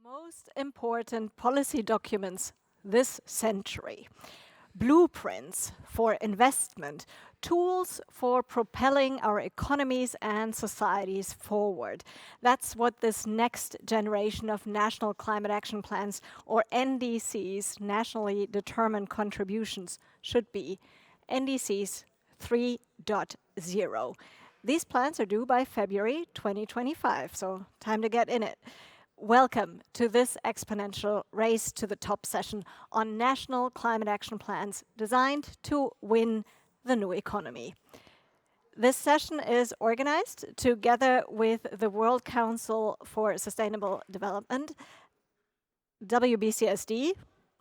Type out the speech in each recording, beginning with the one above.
Most important policy documents this century. Blueprints for investment, tools for propelling our economies and societies forward. That's what this next generation of national climate action plans, or NDCs, nationally determined contributions, should be. NDCs 3.0. These plans are due by February 2025, so time to get in it. Welcome to this exponential race to the top session on national climate action plans designed to win the new economy. This session is organized together with the World Council for Sustainable Development, WBCSD.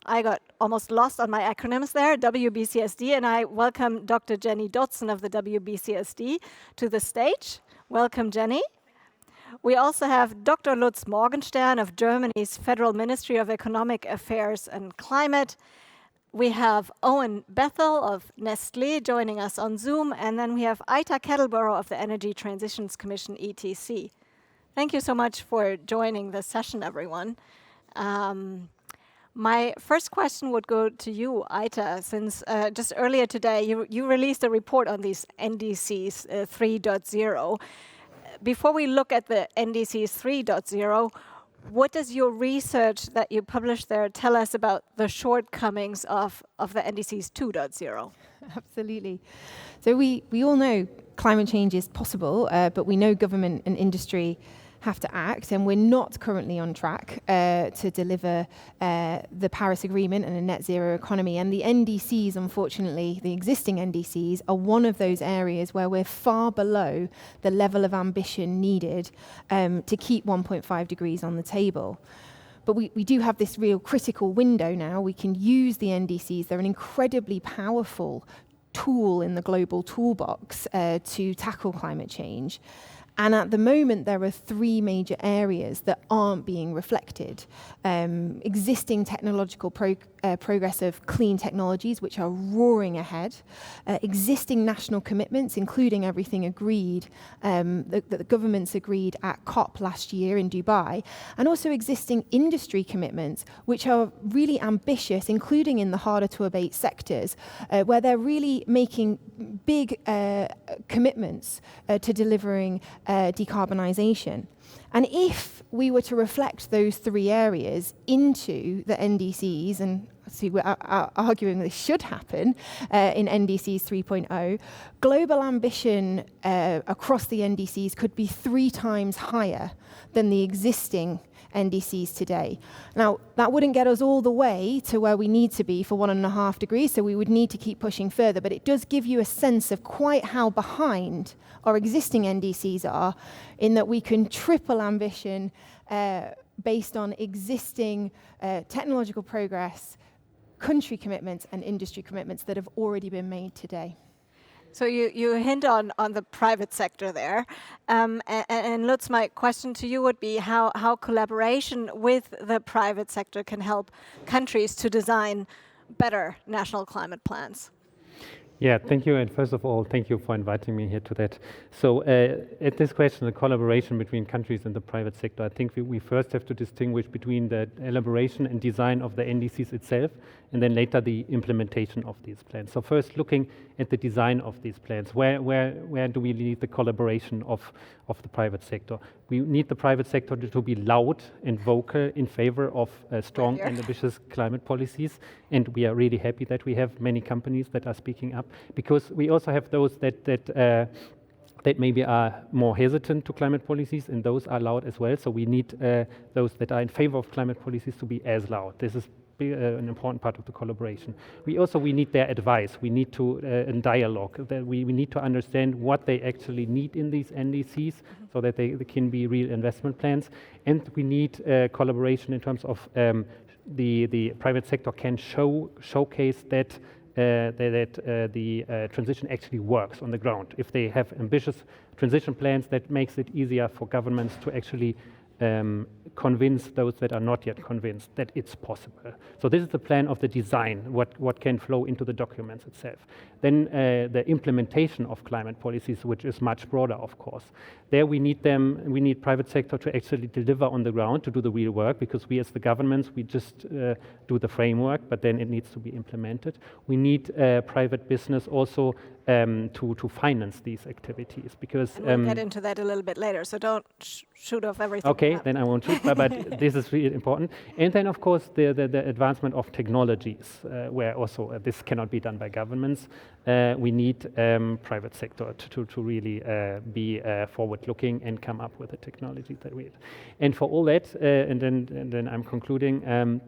I got almost lost on my acronyms there, WBCSD, and I welcome Dr. Jennie Dodson of the WBCSD to the stage. Welcome, Jennie. We also have Dr. Lutz Morgenstern of Germany's Federal Ministry of Economic Affairs and Climate. We have Owen Bethell of Nestlé joining us on Zoom, and then we have Kettleborough of the Energy Transitions Commission, ETC. Thank you so much for joining this session, everyone. My first question would go to you, Aita, since just earlier today you released a report on these NDCs 3.0. Before we look at the NDCs 3.0, what does your research that you published there tell us about the shortcomings of the NDCs 2.0? Absolutely. So we all know climate change is possible, but we know government and industry have to act, and we're not currently on track to deliver the Paris Agreement and a net zero economy. And the NDCs, unfortunately, the existing NDCs, are one of those areas where we're far below the level of ambition needed to keep 1.5 degrees on the table. But we do have this real critical window now. We can use the NDCs. They're an incredibly powerful tool in the global toolbox to tackle climate change. And at the moment, there are three major areas that aren't being reflected. Existing technological progress of clean technologies, which are roaring ahead. Existing national commitments, including everything agreed, that the governments agreed at COP last year in Dubai. And also existing industry commitments, which are really ambitious, including in the harder to abate sectors, where they're really making big commitments to delivering decarbonisation. And if we were to reflect those three areas into the NDCs, and see, we're arguing this should happen in NDCs 3.0, global ambition across the NDCs could be 3 times higher than the existing NDCs today. Now, that wouldn't get us all the way to where we need to be for 1.5 degrees, so we would need to keep pushing further, but it does give you a sense of quite how behind our existing NDCs are, in that we can triple ambition based on existing technological progress, country commitments and industry commitments that have already been made today. So you hint on the private sector there. And Lutz, my question to you would be how collaboration with the private sector can help countries to design better national climate plans. Yeah, thank you. And first of all, thank you for inviting me here to that. So at this question, the collaboration between countries and the private sector, I think we first have to distinguish between the elaboration and design of the NDCs itself, and then later the implementation of these plans. So first, looking at the design of these plans, where do we need the collaboration of the private sector? We need the private sector to be loud and vocal in favor of strong and ambitious climate policies. And we are really happy that we have many companies that are speaking up, because we also have those that maybe are more hesitant to climate policies, and those are loud as well. So we need those that are in favor of climate policies to be as loud. This is an important part of the collaboration. We need their advice. We need to in dialogue. That we need to understand what they actually need in these NDCs, so that they can be real investment plans. And we need collaboration in terms of the private sector can showcase that the transition actually works on the ground. If they have ambitious transition plans, that makes it easier for governments to actually convince those that are not yet convinced that it's possible. So this is the plan of the design, what can flow into the documents itself. Then the implementation of climate policies, which is much broader, of course. There we need private sector to actually deliver on the ground, to do the real work, because we as the governments, we just do the framework, but then it needs to be implemented. We need private business also to finance these activities, because and we'll get into that a little bit later, so don't shoot off everything. Okay, then I won't shoot, but this is really important. And then, of course, the advancement of technologies, where also this cannot be done by governments. We need private sector to really be forward-looking and come up with the technology that we need. And for all that, and then I'm concluding,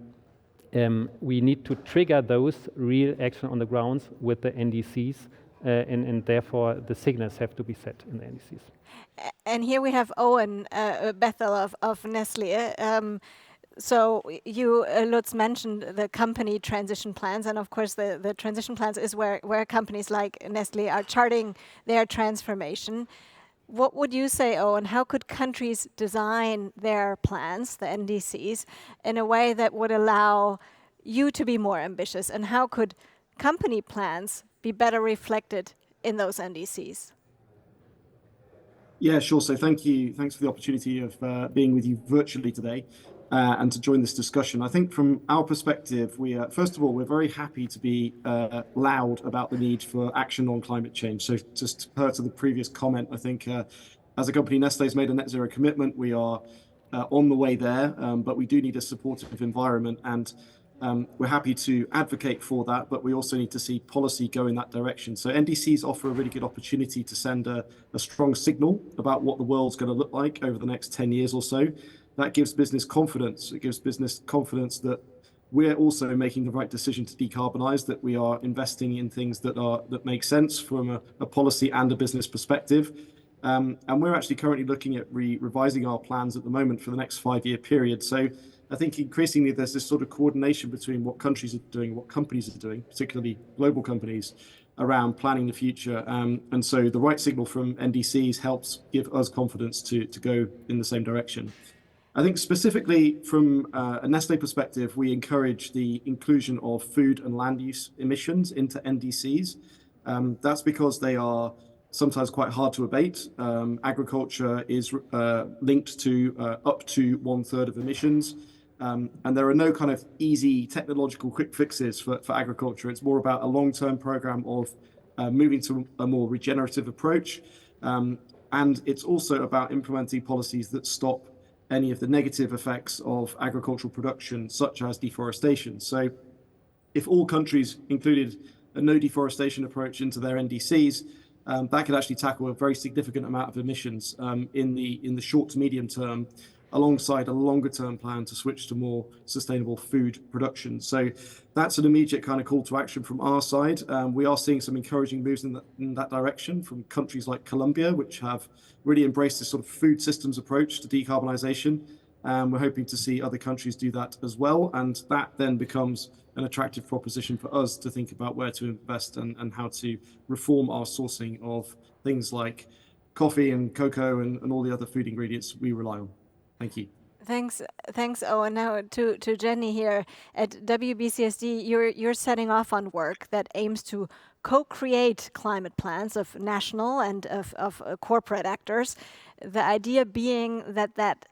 we need to trigger those real action on the grounds with the NDCs, and therefore the signals have to be set in the NDCs. And here we have Owen Bethell of Nestlé. So you, Lutz, mentioned the company transition plans, and of course the transition plans is where companies like Nestlé are charting their transformation. What would you say, Owen? How could countries design their plans, the NDCs, in a way that would allow you to be more ambitious? And how could company plans be better reflected in those NDCs? Yeah, sure. So thank you. Thanks for the opportunity of being with you virtually today and to join this discussion. I think from our perspective, first of all, we're very happy to be loud about the need for action on climate change. So just to the previous comment, I think as a company, Nestlé's made a net zero commitment. We are on the way there, but we do need a supportive environment, and we're happy to advocate for that, but we also need to see policy go in that direction. So NDCs offer a really good opportunity to send a strong signal about what the world's going to look like over the next 10 years or so. That gives business confidence. It gives business confidence that we're also making the right decision to decarbonize, that we are investing in things that make sense from a policy and a business perspective. And we're actually currently looking at revising our plans at the moment for the next 5-year period. So I think increasingly there's this sort of coordination between what countries are doing and what companies are doing, particularly global companies, around planning the future. And so the right signal from NDCs helps give us confidence to go in the same direction. I think specifically from a Nestlé perspective, we encourage the inclusion of food and land use emissions into NDCs. That's because they are sometimes quite hard to abate. Agriculture is linked to up to 1/3 of emissions. And there are no kind of easy technological quick fixes for agriculture. It's more about a long-term program of moving to a more regenerative approach. And it's also about implementing policies that stop any of the negative effects of agricultural production, such as deforestation. So if all countries included a no deforestation approach into their NDCs, that could actually tackle a very significant amount of emissions in the short to medium term, alongside a longer term plan to switch to more sustainable food production. So that's an immediate kind of call to action from our side. We are seeing some encouraging moves in that direction from countries like Colombia, which have really embraced this sort of food systems approach to decarbonisation. We're hoping to see other countries do that as well. And that then becomes an attractive proposition for us to think about where to invest and how to reform our sourcing of things like coffee and cocoa and all the other food ingredients we rely on. Thank you. Thanks, Owen. Now to Jennie here at WBCSD, you're setting off on work that aims to co-create climate plans of national and of corporate actors. The idea being that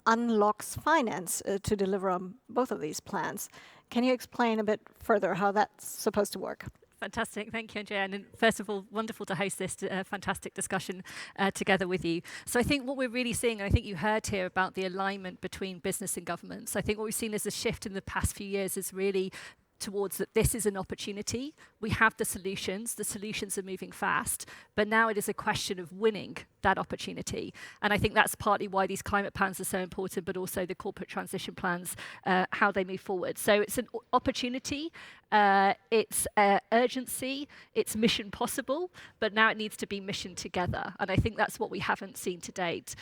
unlocks finance to deliver on both of these plans. Can you explain a bit further how that's supposed to work? Fantastic. Thank you, Andrea. And first of all, wonderful to host this fantastic discussion together with you. So I think what we're really seeing, and I think you heard here about the alignment between business and government. So I think what we've seen as a shift in the past few years is really towards that this is an opportunity. We have the solutions are moving fast, but now it is a question of winning that opportunity. And I think that's partly why these climate plans are so important, but also the corporate transition plans, how they move forward. So it's an opportunity, it's urgency, it's mission possible, but now it needs to be mission together. And I think that's what we haven't seen to date.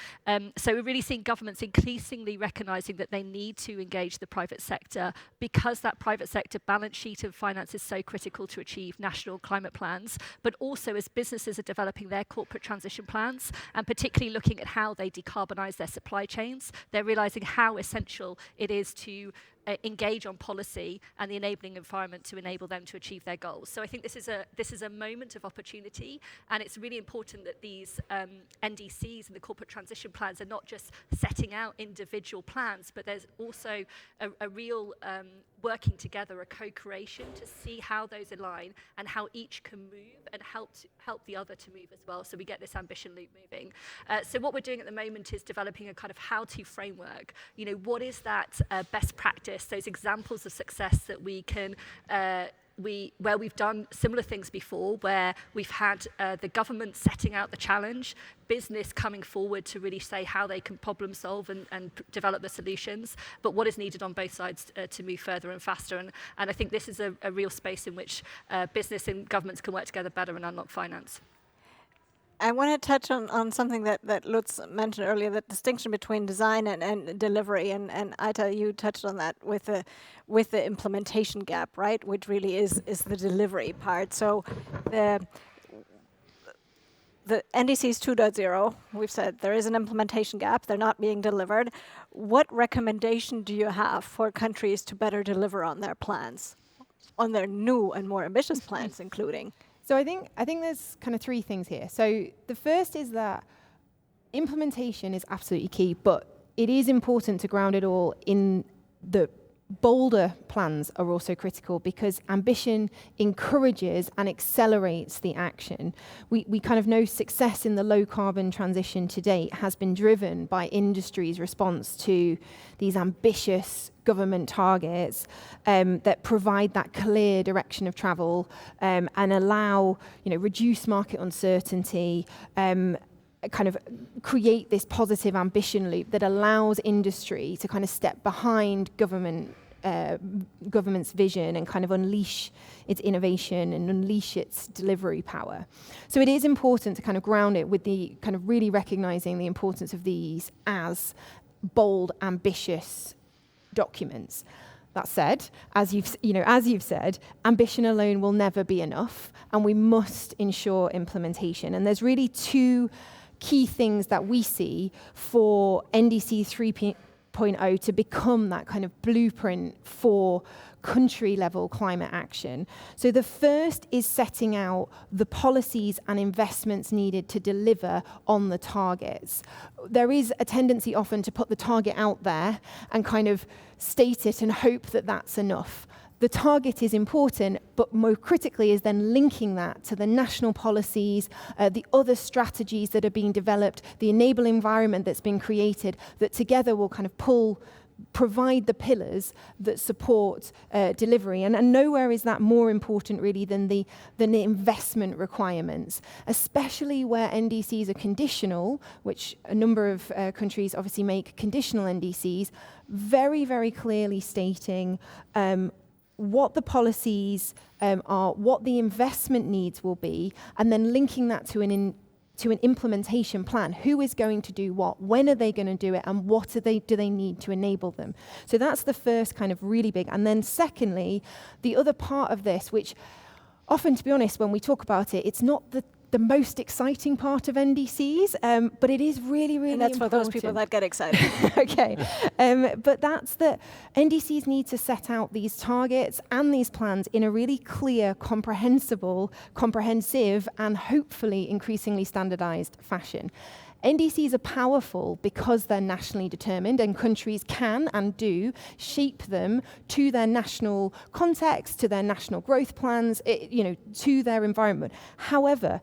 So we're really seeing governments increasingly recognizing that they need to engage the private sector because that private sector balance sheet of finance is so critical to achieve national climate plans, but also as businesses are developing their corporate transition plans, and particularly looking at how they decarbonise their supply chains, they're realising how essential it is to engage on policy and the enabling environment to enable them to achieve their goals. So I think this is a moment of opportunity, and it's really important that these NDCs and the corporate transition plans are not just setting out individual plans, but there's also a real working together, a co-creation to see how those align and how each can move and help the other to move as well. So we get this ambition loop moving. So what we're doing at the moment is developing a kind of how-to framework. You know, what is that best practice, those examples of success that we can where we've done similar things before, where we've had the government setting out the challenge, business coming forward to really say how they can problem solve and develop the solutions, but what is needed on both sides to move further and faster. And I think this is a real space in which business and governments can work together better and unlock finance. I want to touch on something that Lutz mentioned earlier, the distinction between design and delivery, and Aita, you touched on that with the implementation gap, right, which really is the delivery part. So the NDCs 2.0, we've said there is an implementation gap, they're not being delivered. What recommendation do you have for countries to better deliver on their plans, on their new and more ambitious plans, including? So I think there's kind of three things here. So the first is that implementation is absolutely key, but it is important to ground it all in the bolder plans are also critical, because ambition encourages and accelerates the action. We kind of know success in the low carbon transition to date has been driven by industry's response to these ambitious government targets that provide that clear direction of travel and allow, reduce market uncertainty, kind of create this positive ambition loop that allows industry to kind of step behind government's vision and kind of unleash its innovation and unleash its delivery power. So it is important to kind of ground it with the kind of really recognizing the importance of these as bold, ambitious documents. That said, as you've said, ambition alone will never be enough, and we must ensure implementation. And there's really two key things that we see for NDC 3.0 to become that kind of blueprint for country-level climate action. So the first is setting out the policies and investments needed to deliver on the targets. There is a tendency often to put the target out there and kind of state it and hope that that's enough. The target is important, but more critically is then linking that to the national policies, the other strategies that are being developed, the enable environment that's been created, that together will kind of provide the pillars that support delivery. And nowhere is that more important really than the investment requirements, especially where NDCs are conditional, which a number of countries obviously make conditional NDCs, very, very clearly stating what the policies are, what the investment needs will be, and then linking that to an implementation plan. Who is going to do what? When are they going to do it? And what do they need to enable them? So that's the first kind of really big. And then secondly, the other part of this, which often, to be honest, when we talk about it, it's not the most exciting part of NDCs, but it is really, really important. And that's for those people that get excited. Okay, but that's that NDCs need to set out these targets and these plans in a really clear, comprehensive, and hopefully increasingly standardized fashion. NDCs are powerful because they're nationally determined, and countries can and do shape them to their national context, to their national growth plans, to their environment. However,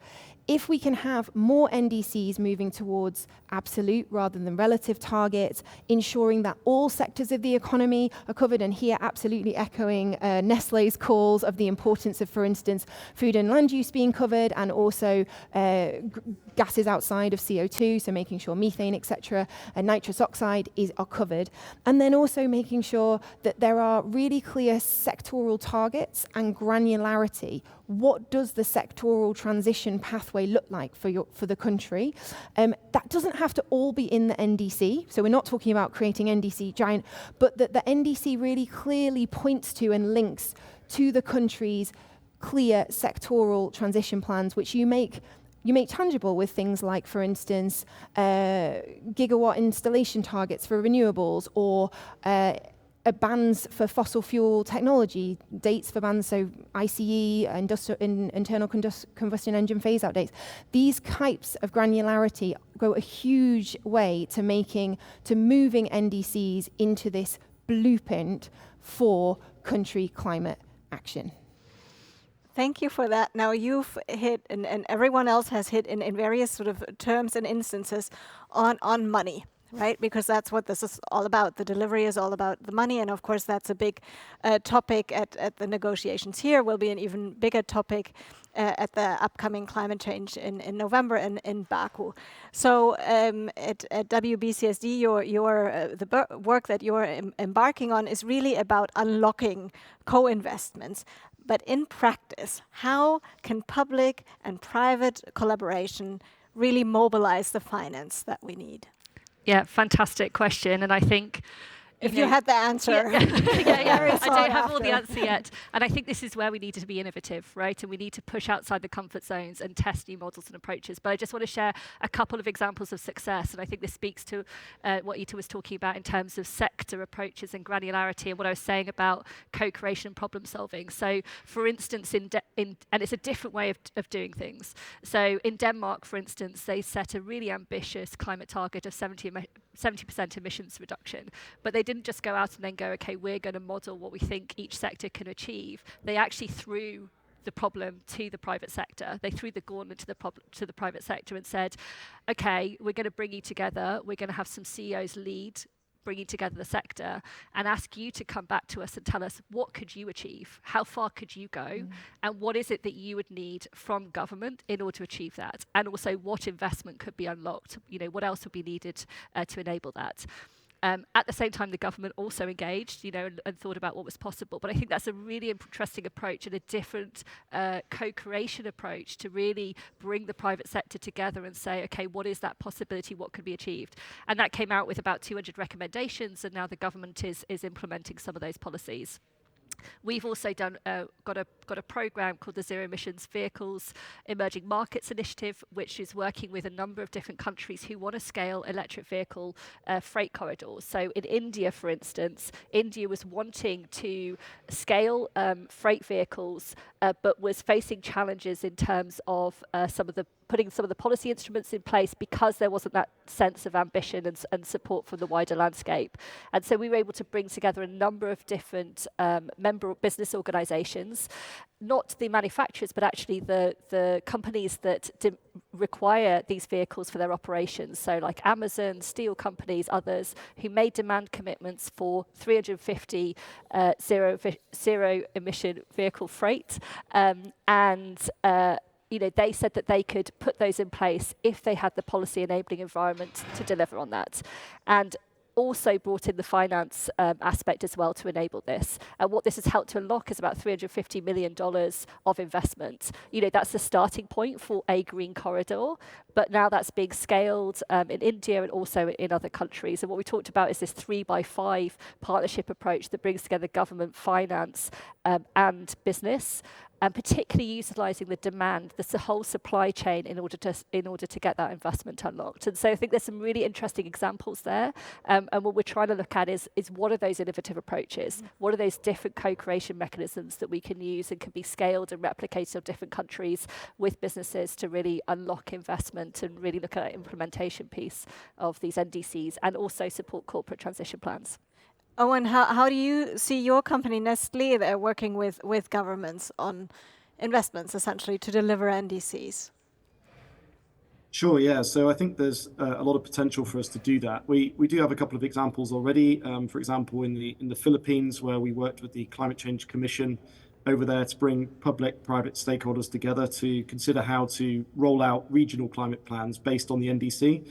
if we can have more NDCs moving towards absolute rather than relative targets, ensuring that all sectors of the economy are covered, and here absolutely echoing Nestlé's calls of the importance of, for instance, food and land use being covered, and also gases outside of CO2, so making sure methane, etc., and nitrous oxide are covered. And then also making sure that there are really clear sectoral targets and granularity. what does the sectoral transition pathway look like for the country? That doesn't have to all be in the NDC, so we're not talking about creating NDC giant, but that the NDC really clearly points to and links to the country's clear sectoral transition plans, which you make tangible with things like, for instance, gigawatt installation targets for renewables, or bans for fossil fuel technology, dates for bans, so ICE, internal combustion engine phase-out dates. These types of granularity go a huge way to moving NDCs into this blueprint for country climate action. Thank you for that. Now you've hit, and everyone else has hit in various sort of terms and instances on money, right? Because that's what this is all about. The delivery is all about the money, and of course that's a big topic at the negotiations here. Will be an even bigger topic at the upcoming climate change in November in Baku. So at WBCSD, the work that you're embarking on is really about unlocking co-investments. But in practice, how can public and private collaboration really mobilize the finance that we need? Yeah, fantastic question. And I think if you had the answer. Yeah. I don't have all the answer yet. And I think this is where we need to be innovative, right? And we need to push outside the comfort zones and test new models and approaches. But I just want to share a couple of examples of success. And I think this speaks to what Ita was talking about in terms of sector approaches and granularity, and what I was saying about co-creation and problem solving. So for instance, and it's a different way of doing things. So in Denmark, for instance, they set a really ambitious climate target of 70% emissions reduction. But they didn't just go out and then go, okay, we're going to model what we think each sector can achieve. They actually threw the problem to the private sector. They threw the gauntlet to the private sector and said, okay, we're going to bring you together. We're going to have some CEOs lead bringing together the sector and ask you to come back to us and tell us, what could you achieve? How far could you go? And what is it that you would need from government in order to achieve that? And also what investment could be unlocked? What else would be needed to enable that? At the same time, the government also engaged, and thought about what was possible. But I think that's a really interesting approach and a different co-creation approach to really bring the private sector together and say, okay, what is that possibility? What could be achieved? And that came out with about 200 recommendations, and now the government is implementing some of those policies. We've also got a program called the Zero Emissions Vehicles Emerging Markets Initiative, which is working with a number of different countries who want to scale electric vehicle freight corridors. So in India, for instance, India was wanting to scale freight vehicles, but was facing challenges in terms of putting some of the policy instruments in place because there wasn't that sense of ambition and support from the wider landscape. And so we were able to bring together a number of different member business organizations, not the manufacturers, but actually the companies that require these vehicles for their operations. So like Amazon, steel companies, others who made demand commitments for 350 zero emission vehicle freight. They said that they could put those in place if they had the policy enabling environment to deliver on that. And also brought in the finance aspect as well to enable this. And what this has helped to unlock is about $350 million of investment. That's the starting point for a green corridor, but now that's being scaled in India and also in other countries. And what we talked about is this 3x5 partnership approach that brings together government, finance, and business, and particularly utilising the demand, the whole supply chain in order to get that investment unlocked. And so I think there's some really interesting examples there. And what we're trying to look at is what are those innovative approaches? What are those different co-creation mechanisms that we can use and can be scaled and replicated in different countries with businesses to really unlock investment and really look at that implementation piece of these NDCs and also support corporate transition plans. Owen, how do you see your company, Nestlé, there working with governments on investments, essentially, to deliver NDCs? Sure, yeah. So I think there's a lot of potential for us to do that. We do have a couple of examples already. For example, in the Philippines, where we worked with the Climate Change Commission over there to bring public-private stakeholders together to consider how to roll out regional climate plans based on the NDC.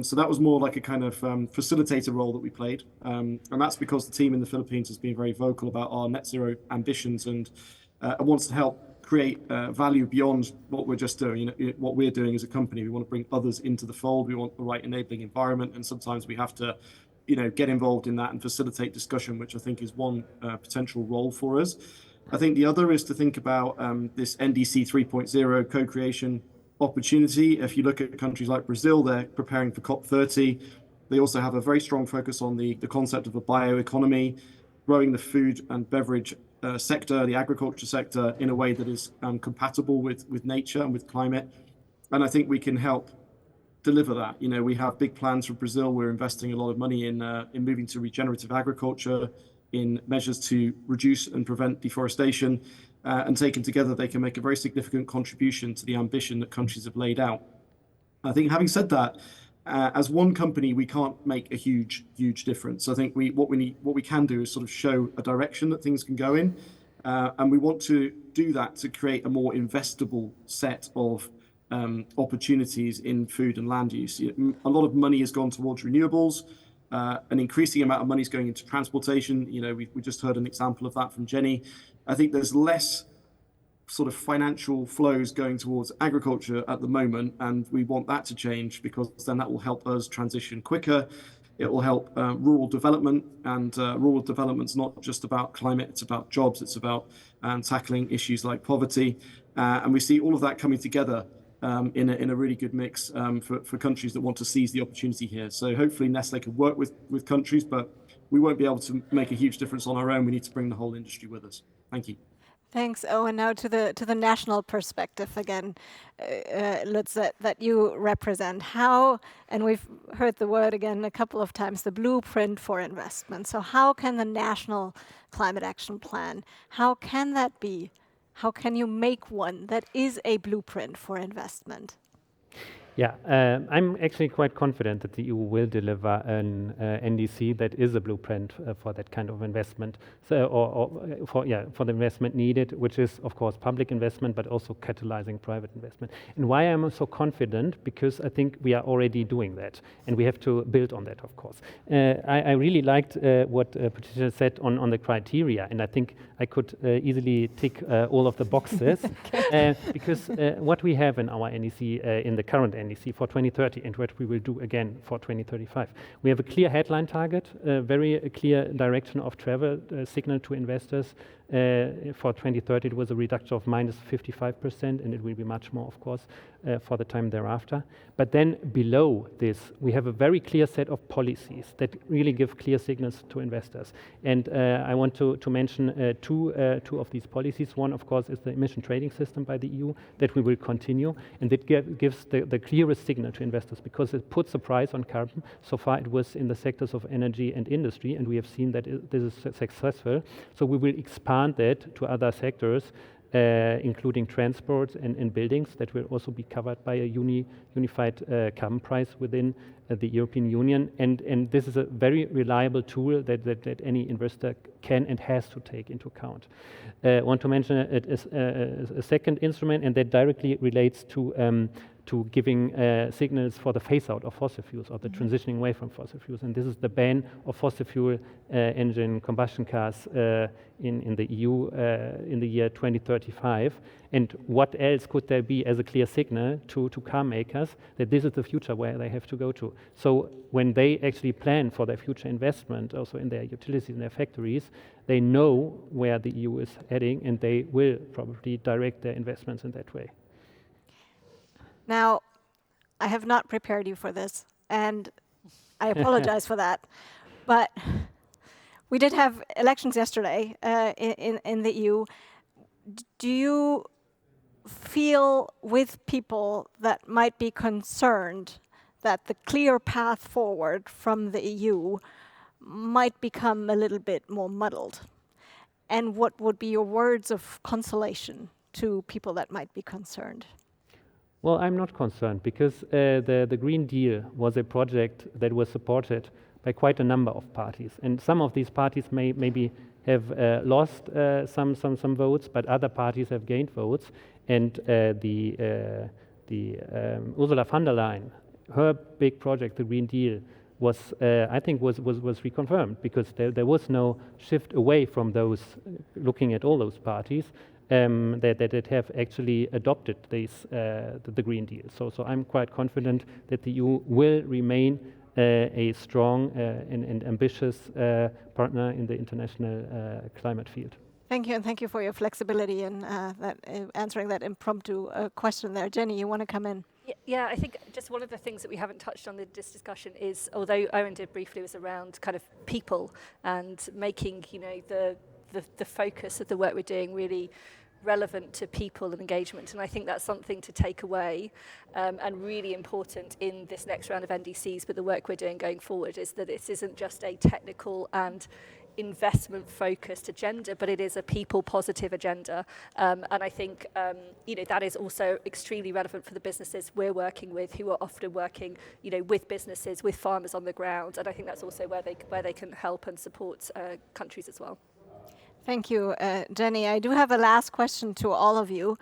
So that was more like a kind of facilitator role that we played. And that's because the team in the Philippines has been very vocal about our net zero ambitions and wants to help create value beyond what we're just doing. What we're doing as a company, we want to bring others into the fold. We want the right enabling environment, and sometimes we have to, get involved in that and facilitate discussion, which I think is one potential role for us. I think the other is to think about this NDC 3.0 co-creation opportunity. If you look at countries like Brazil, they're preparing for COP30. They also have a very strong focus on the concept of a bioeconomy, growing the food and beverage sector, the agriculture sector, in a way that is compatible with nature and with climate. And I think we can help deliver that. We have big plans for Brazil. We're investing a lot of money in moving to regenerative agriculture, in measures to reduce and prevent deforestation, and taken together, they can make a very significant contribution to the ambition that countries have laid out. I think, having said that, as one company, we can't make a huge difference. I think what we can do is sort of show a direction that things can go in, and we want to do that to create a more investable set of opportunities in food and land use. A lot of money has gone towards renewables. An increasing amount of money is going into transportation. We just heard an example of that from Jennie. I think there's less sort of financial flows going towards agriculture at the moment, and we want that to change, because then that will help us transition quicker. It will help rural development, and rural development's not just about climate, it's about jobs, it's about tackling issues like poverty. And we see all of that coming together in a really good mix for countries that want to seize the opportunity here. So hopefully Nestlé can work with countries, but we won't be able to make a huge difference on our own. We need to bring the whole industry with us. Thank you. Thanks, Owen. Now to the national perspective again, Lutz, that you represent. How, and we've heard the word again a couple of times, the blueprint for investment. So how can the national climate action plan, how can that be? How can you make one that is a blueprint for investment? Yeah, I'm actually quite confident that the EU will deliver an NDC that is a blueprint for that kind of investment, for the investment needed, which is of course public investment, but also catalyzing private investment. And why am I so confident? Because I think we are already doing that, and we have to build on that, of course. I really liked what Patricia said on the criteria, and I think I could easily tick all of the boxes, because what we have in our NDC, in the current NDC for 2030, and what we will do again for 2035. We have a clear headline target, a very clear direction of travel, signal to investors. For 2030, it was a reduction of minus 55%, and it will be much more, of course, for the time thereafter. But then below this, we have a very clear set of policies that really give clear signals to investors. And I want to mention two of these policies. One, of course, is the emission trading system by the EU that we will continue, and that gives the clearest signal to investors, because it puts a price on carbon. So far, it was in the sectors of energy and industry, and we have seen that this is successful. So we will expand that to other sectors, including transport and buildings, that will also be covered by a unified carbon price within the European Union. And this is a very reliable tool that any investor can and has to take into account. I want to mention it as a second instrument, and that directly relates to giving signals for the phase-out of fossil fuels, or the transitioning away from fossil fuels. And this is the ban of fossil fuel engine combustion cars in the EU in the year 2035. And what else could there be as a clear signal to car makers that this is the future where they have to go to? So when they actually plan for their future investment, also in their utilities, in their factories, they know where the EU is heading, and they will probably direct their investments in that way. Now, I have not prepared you for this, and I apologize for that. But we did have elections yesterday in the EU. Do you feel with people that might be concerned that the clear path forward from the EU might become a little bit more muddled? And what would be your words of consolation to people that might be concerned? Well, I'm not concerned, because the Green Deal was a project that was supported by quite a number of parties. And some of these parties maybe have lost some votes, but other parties have gained votes. And the Ursula von der Leyen, her big project, the Green Deal, was I think was reconfirmed, because there was no shift away from those, looking at all those parties. that have actually adopted the Green Deal. So I'm quite confident that the EU will remain a strong and ambitious partner in the international climate field. Thank you, and thank you for your flexibility in answering that impromptu question there. Jennie, you want to come in? Yeah, I think just one of the things that we haven't touched on in this discussion is, although Owen did briefly, was around kind of people and making, you know, the focus of the work we're doing really relevant to people and engagement. And I think that's something to take away and really important in this next round of NDCs, but the work we're doing going forward is that this isn't just a technical and investment focused agenda, but it is a people positive agenda. And I think, you know, that is also extremely relevant for the businesses we're working with, who are often working, you know, with businesses, with farmers on the ground. And I think that's also where they can help and support countries as well. Thank you, Jennie. I do have a last question to all of you.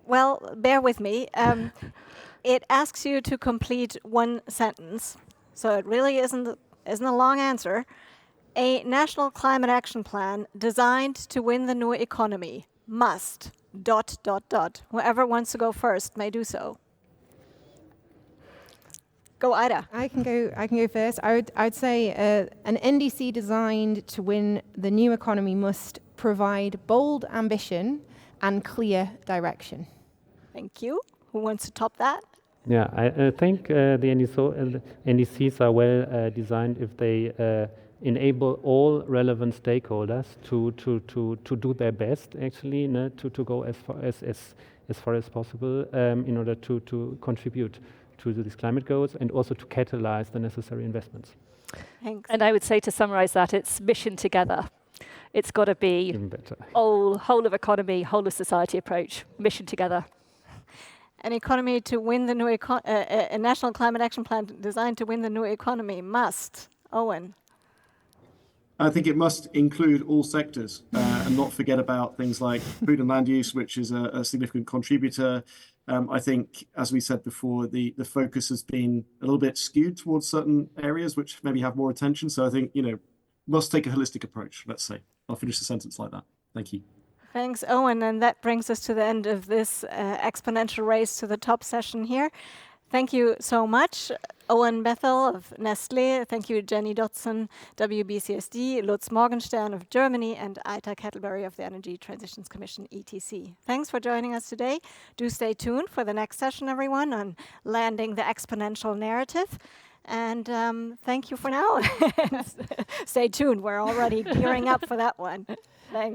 Well, bear with me. It asks you to complete one sentence, so it really isn't a long answer. A national climate action plan designed to win the new economy must ... Whoever wants to go first may do so. Go, Ida. I can go first. I would say an NDC designed to win the new economy must provide bold ambition and clear direction. Thank you. Who wants to top that? Yeah, I think the NDCs are well designed if they enable all relevant stakeholders to do their best, actually, to go as far as possible in order to contribute to these climate goals and also to catalyze the necessary investments. Thanks. And I would say, to summarize that, it's mission together. It's got to be Even better. whole of economy, whole of society approach, mission together. An economy to win the new a national climate action plan designed to win the new economy must. Owen. I think it must include all sectors and not forget about things like food and land use, which is a significant contributor. I think, as we said before, the focus has been a little bit skewed towards certain areas which maybe have more attention. So I think, you know, must take a holistic approach, let's say. I'll finish the sentence like that. Thank you. Thanks, Owen. And that brings us to the end of this exponential race to the top session here. Thank you so much, Owen Bethell of Nestlé. Thank you, Jennie Dodson, WBCSD, Lutz Morgenstern of Germany, and Kettleborough of the Energy Transitions Commission, ETC. Thanks for joining us today. Do stay tuned for the next session, everyone, on landing the exponential narrative. And thank you for now. Stay tuned. We're already gearing up for that one. Thanks.